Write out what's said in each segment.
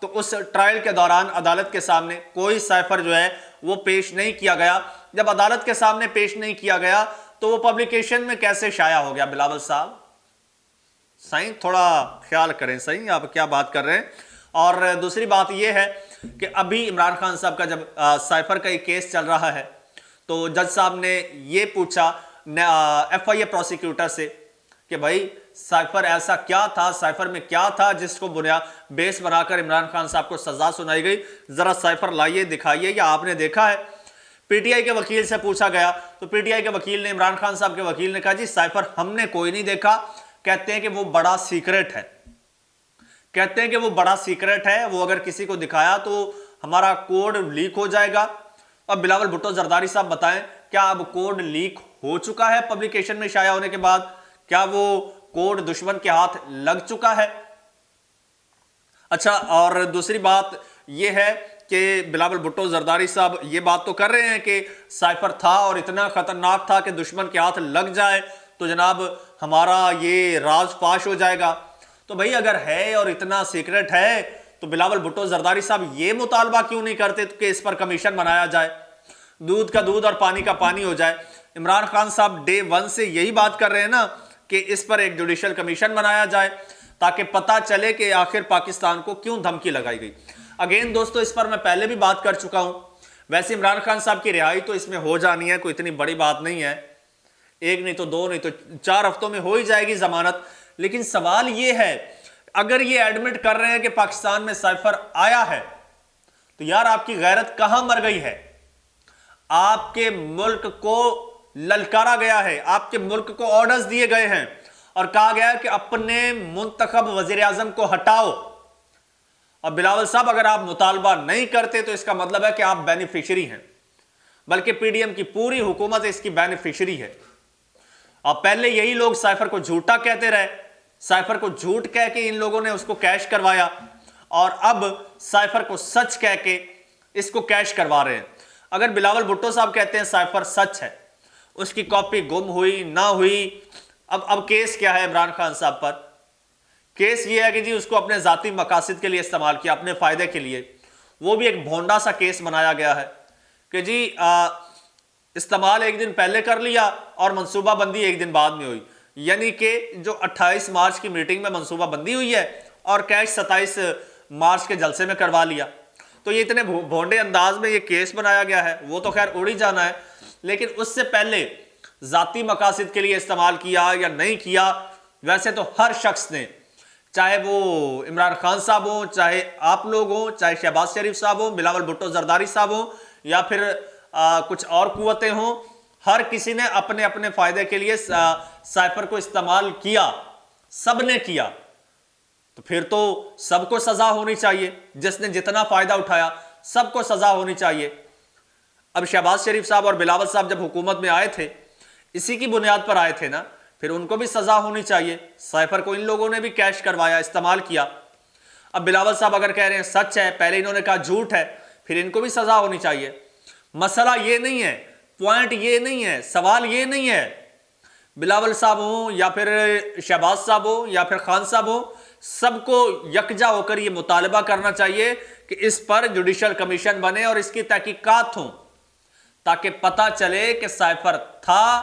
تو اس ٹرائل کے دوران عدالت کے سامنے کوئی سائفر جو ہے وہ پیش نہیں کیا گیا۔ جب عدالت کے سامنے پیش نہیں کیا گیا تو وہ پبلیکیشن میں کیسے شائع ہو گیا؟ بلاول صاحب صحیح تھوڑا خیال کریں، صحیح آپ کیا بات کر رہے ہیں۔ اور دوسری بات یہ ہے کہ ابھی عمران خان صاحب کا جب سائفر کا ایک کیس چل رہا ہے تو جج صاحب نے یہ پوچھا ایف آئی اے پروسیکیوٹر سے کہ بھائی سائفر ایسا کیا تھا، سائفر میں کیا تھا جس کو بیس بنا کر عمران خان صاحب کو سزا سنائی گئی، ذرا سائفر لائیے دکھائیے، یا آپ نے دیکھا ہے؟ پی ٹی آئی کے وکیل سے پوچھا گیا تو پی ٹی آئی کے وکیل نے، عمران خان صاحب کے وکیل نے کہا جی سائفر ہم نے کوئی نہیں دیکھا، کہتے ہیں کہ وہ بڑا سیکرٹ ہے، کہتے ہیں کہ وہ بڑا سیکرٹ ہے، وہ اگر کسی کو دکھایا تو ہمارا کوڈ لیک ہو جائے گا۔ اب بلاول بھٹو زرداری صاحب بتائیں کیا اب کوڈ لیک ہو چکا ہے پبلیکیشن میں شائع ہونے کے بعد؟ کیا وہ کوڈ دشمن کے ہاتھ لگ چکا ہے؟ اچھا، اور دوسری بات یہ ہے کہ بلاول بھٹو زرداری صاحب یہ بات تو کر رہے ہیں کہ سائفر تھا اور اتنا خطرناک تھا کہ دشمن کے ہاتھ لگ جائے تو جناب ہمارا یہ راز فاش ہو جائے گا۔ تو بھئی اگر ہے اور اتنا سیکرٹ ہے تو بلاول بھٹو زرداری صاحب یہ مطالبہ کیوں نہیں کرتے کہ اس پر کمیشن بنایا جائے، دودھ کا دودھ اور پانی کا پانی ہو جائے؟ عمران خان صاحب ڈے ون سے یہی بات کر رہے ہیں نا کہ اس پر ایک جوڈیشل کمیشن بنایا جائے تاکہ پتہ چلے کہ آخر پاکستان کو کیوں دھمکی لگائی گئی۔ اگین دوستو اس پر میں پہلے بھی بات کر چکا ہوں، ویسے عمران خان صاحب کی رہائی تو اس میں ہو جانی ہے، کوئی اتنی بڑی بات نہیں ہے، ایک نہیں تو دو نہیں تو 4 ہفتوں میں ہو ہی جائے گی ضمانت۔ لیکن سوال یہ ہے اگر یہ ایڈمٹ کر رہے ہیں کہ پاکستان میں سائفر آیا ہے تو یار آپ کی غیرت کہاں مر گئی ہے؟ آپ کے ملک کو للکارا گیا ہے، آپ کے ملک کو آرڈرز دیے گئے ہیں اور کہا گیا ہے کہ اپنے منتخب وزیر اعظم کو ہٹاؤ۔ اور بلاول صاحب اگر آپ مطالبہ نہیں کرتے تو اس کا مطلب ہے کہ آپ بینیفیشری ہیں، بلکہ پی ڈی ایم کی پوری حکومت اس کی بینیفیشری ہے۔ اور پہلے یہی لوگ سائفر کو جھوٹا کہتے رہے، سائفر کو جھوٹ کہہ کے ان لوگوں نے اس کو کیش کروایا، اور اب سائفر کو سچ کہہ کے اس کو کیش کروا رہے ہیں۔ اگر بلاول بھٹو صاحب کہتے ہیں سائفر سچ ہے، اس کی کاپی گم ہوئی نہ ہوئی، اب کیس کیا ہے عمران خان صاحب پر؟ کیس یہ ہے کہ جی اس کو اپنے ذاتی مقاصد کے لیے استعمال کیا، اپنے فائدے کے لیے، وہ بھی ایک بھونڈا سا کیس بنایا گیا ہے کہ جی استعمال ایک دن پہلے کر لیا اور منصوبہ بندی ایک دن بعد میں ہوئی، یعنی کہ جو 28 مارچ کی میٹنگ میں منصوبہ بندی ہوئی ہے اور کیش 27 مارچ کے جلسے میں کروا لیا۔ تو یہ اتنے بھونڈے انداز میں یہ کیس بنایا گیا ہے، وہ تو خیر اڑ ہی جانا ہے، لیکن اس سے پہلے ذاتی مقاصد کے لیے استعمال کیا یا نہیں کیا، ویسے تو ہر شخص نے، چاہے وہ عمران خان صاحب ہوں، چاہے آپ لوگ ہوں، چاہے شہباز شریف صاحب ہوں، بلاول بھٹو زرداری صاحب ہوں، یا پھر کچھ اور قوتیں ہوں، ہر کسی نے اپنے اپنے فائدے کے لیے سائفر کو استعمال کیا، سب نے کیا، تو پھر تو سب کو سزا ہونی چاہیے، جس نے جتنا فائدہ اٹھایا سب کو سزا ہونی چاہیے۔ اب شہباز شریف صاحب اور بلاول صاحب جب حکومت میں آئے تھے اسی کی بنیاد پر آئے تھے نا، پھر ان کو بھی سزا ہونی چاہیے، سائفر کو ان لوگوں نے بھی کیش کروایا، استعمال کیا۔ اب بلاول صاحب اگر کہہ رہے ہیں سچ ہے، پہلے انہوں نے کہا جھوٹ ہے، پھر ان کو بھی سزا ہونی چاہیے۔ مسئلہ یہ نہیں ہے، پوائنٹ یہ نہیں ہے، سوال یہ نہیں ہے، بلاول صاحب ہوں یا پھر شہباز صاحب ہوں یا پھر خان صاحب ہوں، سب کو یکجا ہو کر یہ مطالبہ کرنا چاہیے کہ اس پر جوڈیشل کمیشن بنے اور اس کی تحقیقات ہوں، تاکہ پتہ چلے کہ سائفر تھا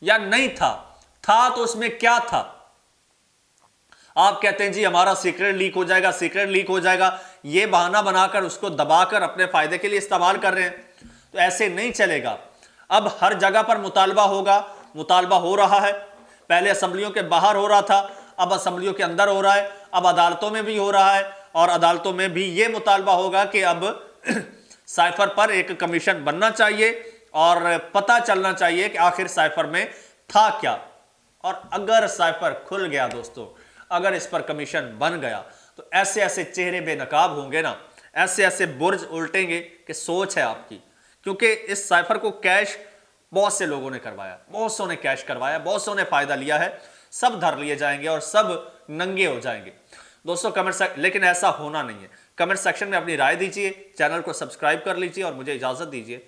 یا نہیں تھا تو اس میں کیا تھا۔ آپ کہتے ہیں جی ہمارا سیکرٹ لیک ہو جائے گا، سیکرٹ لیک ہو جائے گا، یہ بہانہ بنا کر اس کو دبا کر اپنے فائدے کے لیے استعمال کر رہے ہیں، تو ایسے نہیں چلے گا۔ اب ہر جگہ پر مطالبہ ہوگا، مطالبہ ہو رہا ہے، پہلے اسمبلیوں کے باہر ہو رہا تھا، اب اسمبلیوں کے اندر ہو رہا ہے، اب عدالتوں میں بھی ہو رہا ہے، اور عدالتوں میں بھی یہ مطالبہ ہوگا کہ اب سائفر پر ایک کمیشن بننا چاہیے اور پتہ چلنا چاہیے کہ آخر سائفر میں تھا کیا۔ اور اگر سائفر کھل گیا دوستو، اگر اس پر کمیشن بن گیا تو ایسے ایسے چہرے بے نقاب ہوں گے نا، ایسے ایسے برج الٹیں گے کہ سوچ ہے آپ کی، کیونکہ اس سائفر کو کیش بہت سے لوگوں نے کروایا، بہت سو نے کیش کروایا، بہت سو نے فائدہ لیا ہے، سب دھر لیے جائیں گے اور سب ننگے ہو جائیں گے دوستو۔ لیکن ایسا ہونا نہیں ہے۔ کمنٹ سیکشن میں اپنی رائے دیجئے، چینل کو سبسکرائب کر لیجئے اور مجھے اجازت دیجئے۔